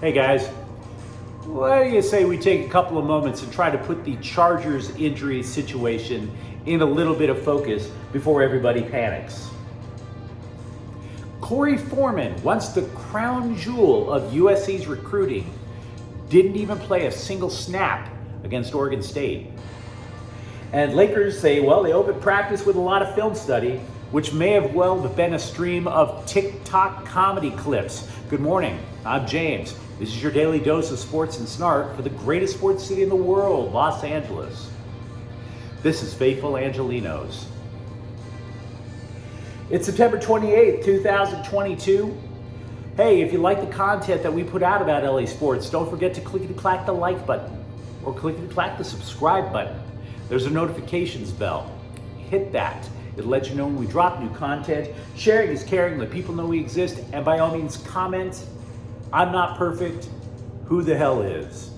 Hey guys, what do you say we take a couple of moments and try to put the Chargers injury situation in a little bit of focus before everybody panics? Corey Foreman, once the crown jewel of USC's recruiting, didn't even play a single snap against Oregon State. And Lakers say, well, they opened practice with a lot of film study, which may have well been a stream of TikTok comedy clips. Good morning, I'm James. This is your daily dose of sports and snark for the greatest sports city in the world, Los Angeles. This is Faithful Angelenos. It's September 28th, 2022. Hey, if you like the content that we put out about LA sports, don't forget to clickety-clack the like button or clickety-clack the subscribe button. There's a notifications bell. Hit that. It'll let you know when we drop new content. Sharing is caring. Let people know we exist. And by all means, comment. I'm not perfect. Who the hell is?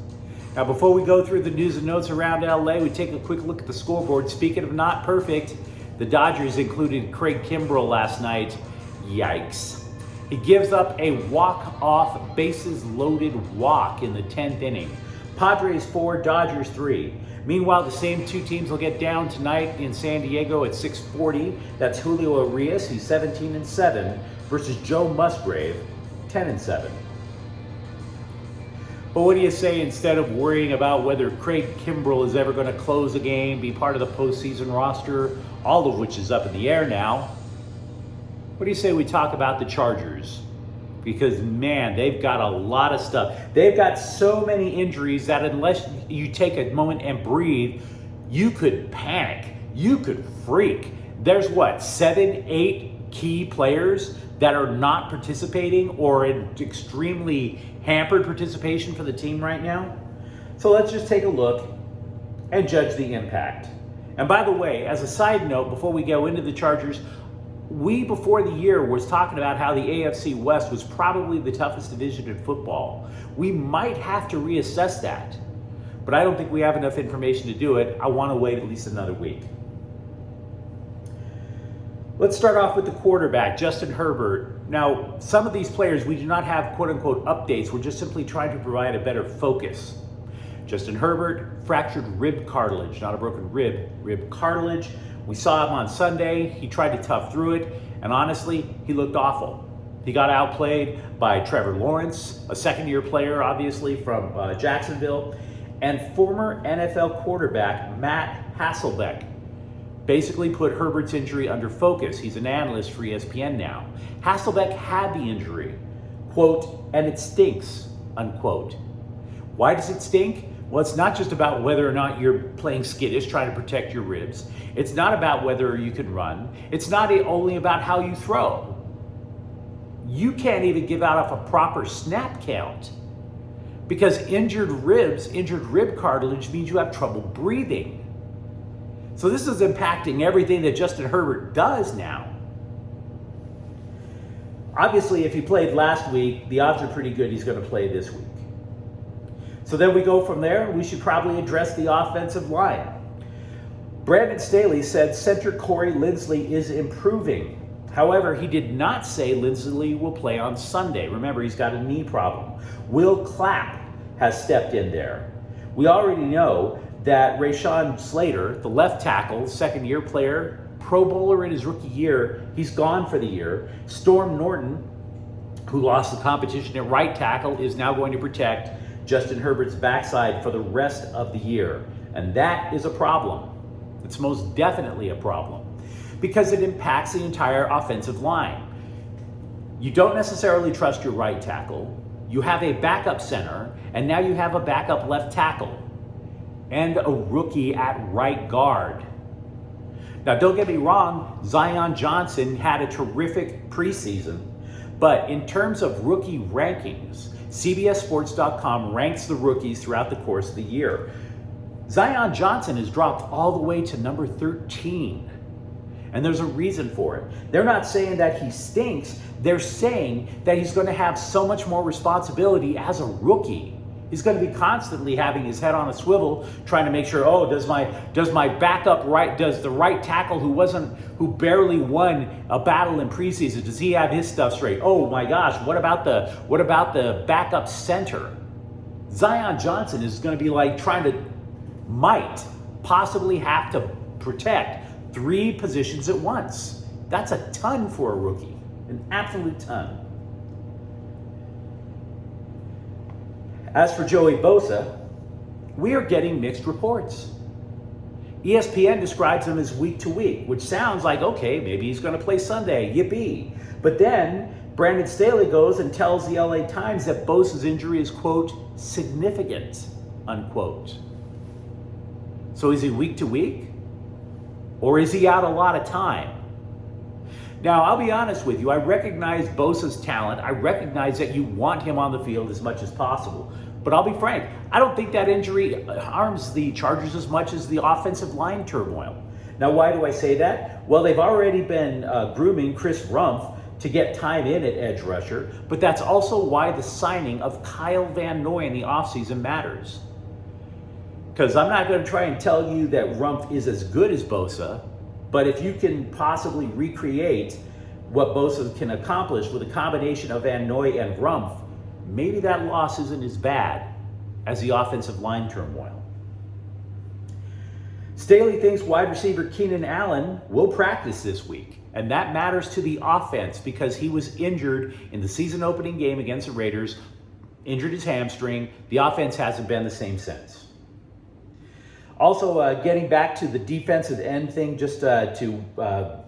Now, before we go through the news and notes around LA, we take a quick look at the scoreboard. Speaking of not perfect, the Dodgers included Craig Kimbrell last night. Yikes. He gives up a walk-off, bases-loaded walk in the 10th inning. Padres 4, Dodgers 3. Meanwhile, the same two teams will get down tonight in San Diego at 6:40. That's Julio Urias, he's 17-7, versus Joe Musgrave, 10-7. But what do you say instead of worrying about whether Craig Kimbrell is ever going to close a game, be part of the postseason roster, all of which is up in the air now? What do you say we talk about the Chargers? Because, man, they've got a lot of stuff. They've got so many injuries that unless you take a moment and breathe, you could panic. You could freak. There's 7, 8 key players that are not participating or in extremely hampered participation for the team right now. So let's just take a look and judge the impact. And by the way, as a side note, before we go into the Chargers, we, before the year, was talking about how the AFC West was probably the toughest division in football. We might have to reassess that, but I don't think we have enough information to do it. I want to wait at least another week. Let's start off with the quarterback, Justin Herbert. Now, some of these players, we do not have quote-unquote updates. We're just simply trying to provide a better focus. Justin Herbert, fractured rib cartilage, not a broken rib, rib cartilage. We saw him on Sunday. He tried to tough through it, and honestly, he looked awful. He got outplayed by Trevor Lawrence, a second-year player, obviously, from Jacksonville, and former NFL quarterback Matt Hasselbeck basically put Herbert's injury under focus. He's an analyst for ESPN now. Hasselbeck had the injury, quote, and it stinks, unquote. Why does it stink? Well, it's not just about whether or not you're playing skittish, trying to protect your ribs. It's not about whether you can run. It's not only about how you throw. You can't even give out a proper snap count because injured ribs, injured rib cartilage means you have trouble breathing. So this is impacting everything that Justin Herbert does now. Obviously, if he played last week, the odds are pretty good he's going to play this week. So then we go from there. We should probably address the offensive line. Brandon Staley said center Corey Linsley is improving. However, he did not say Linsley will play on Sunday. Remember, he's got a knee problem. Will Clapp has stepped in there. We already know that Rayshawn Slater, the left tackle, second-year player, Pro Bowler in his rookie year, he's gone for the year. Storm Norton, who lost the competition at right tackle, is now going to protect Justin Herbert's backside for the rest of the year. And that is a problem. It's most definitely a problem because it impacts the entire offensive line. You don't necessarily trust your right tackle. You have a backup center, and now you have a backup left tackle and a rookie at right guard. Now, don't get me wrong, Zion Johnson had a terrific preseason, but in terms of rookie rankings, CBSSports.com ranks the rookies throughout the course of the year. Zion Johnson has dropped all the way to number 13. And there's a reason for it. They're not saying that he stinks. They're saying that he's going to have so much more responsibility as a rookie. He's going to be constantly having his head on a swivel, trying to make sure, oh, does my backup right, does the right tackle who barely won a battle in preseason, does he have his stuff straight? Oh my gosh, what about the backup center? Zion Johnson is going to be like might possibly have to protect 3 positions at once. That's a ton for a rookie, an absolute ton. As for Joey Bosa, we are getting mixed reports. ESPN describes him as week to week, which sounds like, okay, maybe he's going to play Sunday, yippee. But then Brandon Staley goes and tells the LA Times that Bosa's injury is, quote, significant, unquote. So is he week to week? Or is he out a lot of time? Now, I'll be honest with you. I recognize Bosa's talent. I recognize that you want him on the field as much as possible. But I'll be frank, I don't think that injury harms the Chargers as much as the offensive line turmoil. Now, why do I say that? Well, they've already been grooming Chris Rumph to get time in at edge rusher, but that's also why the signing of Kyle Van Noy in the offseason matters. Because I'm not going to try and tell you that Rumph is as good as Bosa, but if you can possibly recreate what Bosa can accomplish with a combination of Van Noy and Rumph, maybe that loss isn't as bad as the offensive line turmoil. Staley thinks wide receiver Keenan Allen will practice this week, and that matters to the offense because he was injured in the season opening game against the Raiders, injured his hamstring. The offense hasn't been the same since. Also, getting back to the defensive end thing, just to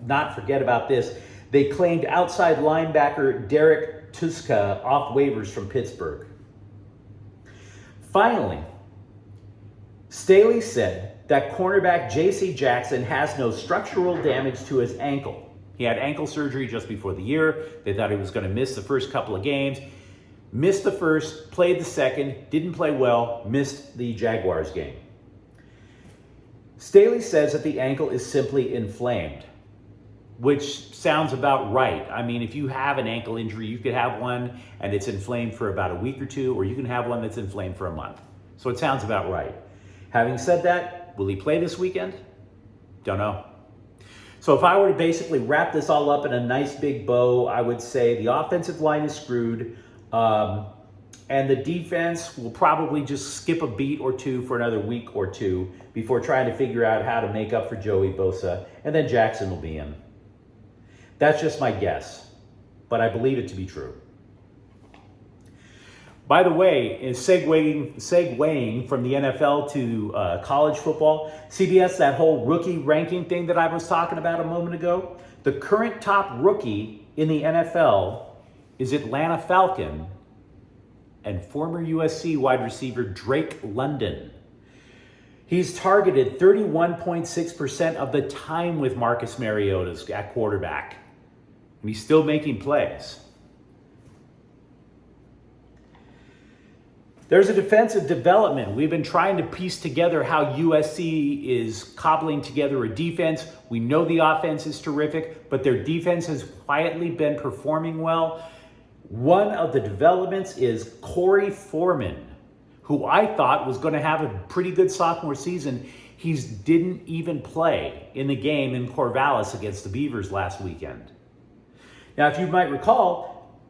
not forget about this, they claimed outside linebacker Derek Tuska off waivers from Pittsburgh. Finally, Staley said that cornerback J.C. Jackson has no structural damage to his ankle. He had ankle surgery just before the year. They thought he was going to miss the first couple of games. Missed the first, played the second, didn't play well, missed the Jaguars game. Staley says that the ankle is simply inflamed, which sounds about right. I mean, if you have an ankle injury, you could have one and it's inflamed for about a week or two, or you can have one that's inflamed for a month. So it sounds about right. Having said that, will he play this weekend? Don't know. So if I were to basically wrap this all up in a nice big bow, I would say the offensive line is screwed, and the defense will probably just skip a beat or two for another week or two before trying to figure out how to make up for Joey Bosa, and then Jackson will be in. That's just my guess, but I believe it to be true. By the way, segueing from the NFL to college football, CBS, that whole rookie ranking thing that I was talking about a moment ago, the current top rookie in the NFL is Atlanta Falcon and former USC wide receiver Drake London. He's targeted 31.6% of the time with Marcus Mariota at quarterback. And he's still making plays. There's a defensive development. We've been trying to piece together how USC is cobbling together a defense. We know the offense is terrific, but their defense has quietly been performing well. One of the developments is Corey Foreman, who I thought was going to have a pretty good sophomore season. He didn't even play in the game in Corvallis against the Beavers last weekend. Now, if you might recall,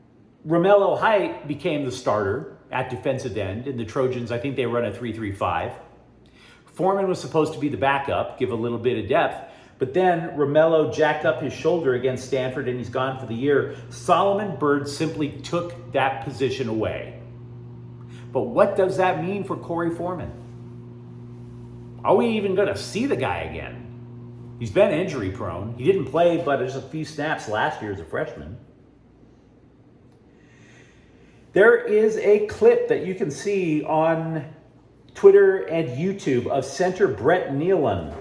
Romello Height became the starter at defensive end, and the Trojans, I think they run a 3-3-5. Foreman was supposed to be the backup, give a little bit of depth, but then Romello jacked up his shoulder against Stanford and he's gone for the year. Solomon Byrd simply took that position away. But what does that mean for Corey Foreman? Are we even going to see the guy again? He's been injury prone. He didn't play but there's a few snaps last year as a freshman. There is a clip that you can see on Twitter and YouTube of center Brett Nealon,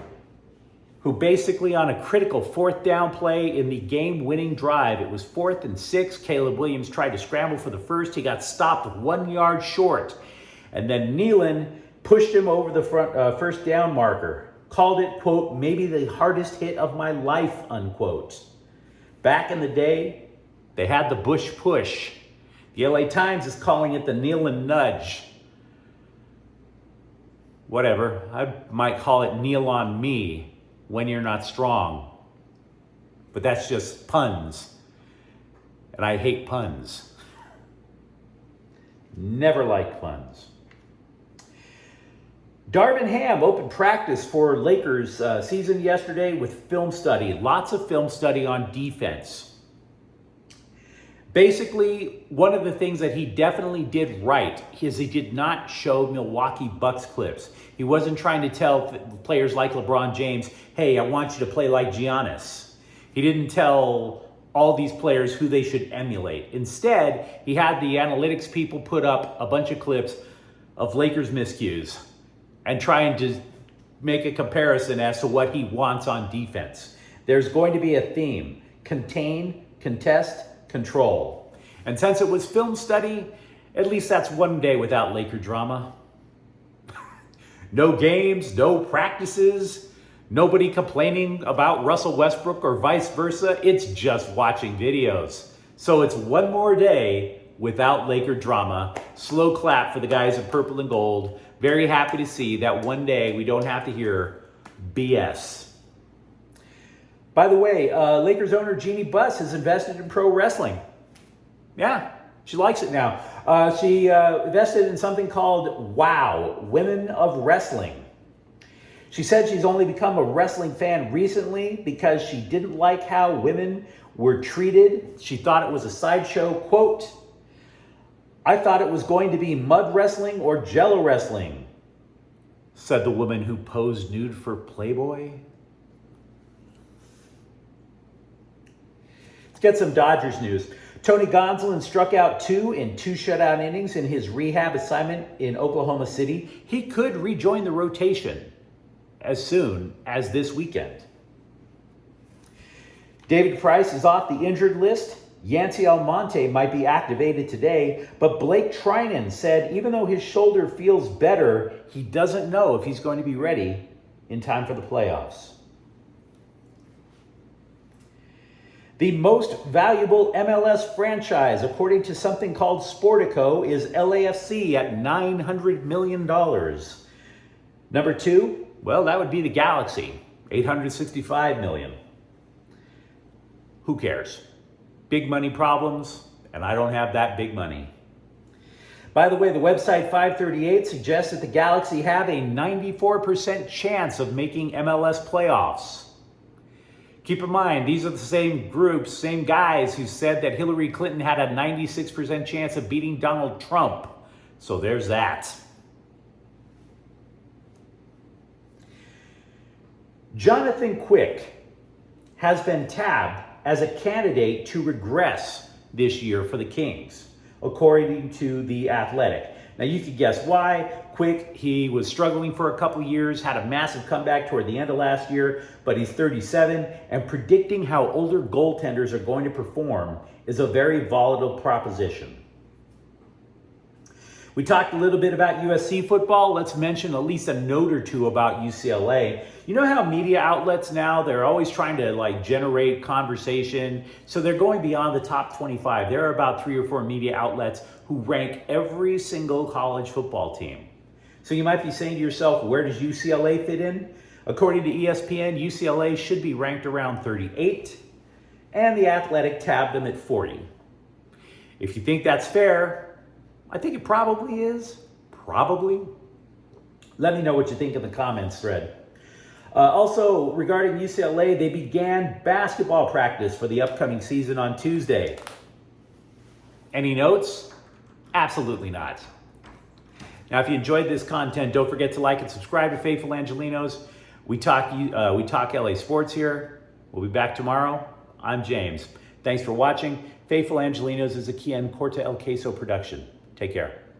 who basically on a critical fourth down play in the game-winning drive, it was 4th and 6. Caleb Williams tried to scramble for the first. He got stopped 1 yard short. And then Nealon pushed him over the first down marker. Called it, quote, maybe the hardest hit of my life, unquote. Back in the day, they had the Bush push. The LA Times is calling it the Nealon nudge. whatever. I might call it kneel on me when you're not strong. But that's just puns. And I hate puns. Never liked puns. Darvin Ham opened practice for Lakers season yesterday with film study. Lots of film study on defense. Basically, one of the things that he definitely did right is he did not show Milwaukee Bucks clips. He wasn't trying to tell players like LeBron James, hey, I want you to play like Giannis. He didn't tell all these players who they should emulate. Instead, he had the analytics people put up a bunch of clips of Lakers miscues and trying to make a comparison as to what he wants on defense. There's going to be a theme: contain, contest, control. And since it was film study, at least that's one day without Laker drama. No games, no practices, nobody complaining about Russell Westbrook or vice versa. It's just watching videos. So it's one more day without Laker drama. Slow clap for the guys in purple and gold. Very happy to see that one day we don't have to hear BS. By the way, Lakers owner Jeannie Buss has invested in pro wrestling. Yeah, she likes it now. She invested in something called WOW, Women of Wrestling. She said she's only become a wrestling fan recently because she didn't like how women were treated. She thought it was a sideshow. Quote, I thought it was going to be mud wrestling or jello wrestling, said the woman who posed nude for Playboy. Let's get some Dodgers news. Tony Gonsolin struck out 2 in 2 shutout innings in his rehab assignment in Oklahoma City. He could rejoin the rotation as soon as this weekend. David Price is off the injured list. Yancy Almonte might be activated today, but Blake Trinan said even though his shoulder feels better, he doesn't know if he's going to be ready in time for the playoffs. The most valuable MLS franchise, according to something called Sportico, is LAFC at $900 million. Number 2, well, that would be the Galaxy, $865 million. Who cares? Big money problems, and I don't have that big money. By the way, the website 538 suggests that the Galaxy have a 94% chance of making MLS playoffs. Keep in mind, these are the same groups, same guys who said that Hillary Clinton had a 96% chance of beating Donald Trump. So there's that. Jonathan Quick has been tabbed as a candidate to regress this year for the Kings, according to The Athletic. Now you could guess why. Quick, he was struggling for a couple years, had a massive comeback toward the end of last year, but he's 37, and predicting how older goaltenders are going to perform is a very volatile proposition. We talked a little bit about USC football. Let's mention at least a note or two about UCLA. You know how media outlets now, they're always trying to generate conversation. So they're going beyond the top 25. There are about 3 or 4 media outlets who rank every single college football team. So you might be saying to yourself, where does UCLA fit in? According to ESPN, UCLA should be ranked around 38, and The Athletic tabbed them at 40. If you think that's fair, I think it probably is. Probably. Let me know what you think in the comments thread. Also, regarding UCLA, they began basketball practice for the upcoming season on Tuesday. Any notes? Absolutely not. Now, if you enjoyed this content, don't forget to like and subscribe to Faithful Angelenos. We talk LA sports here. We'll be back tomorrow. I'm James. Thanks for watching. Faithful Angelenos is a Kian Corta El Queso production. Take care.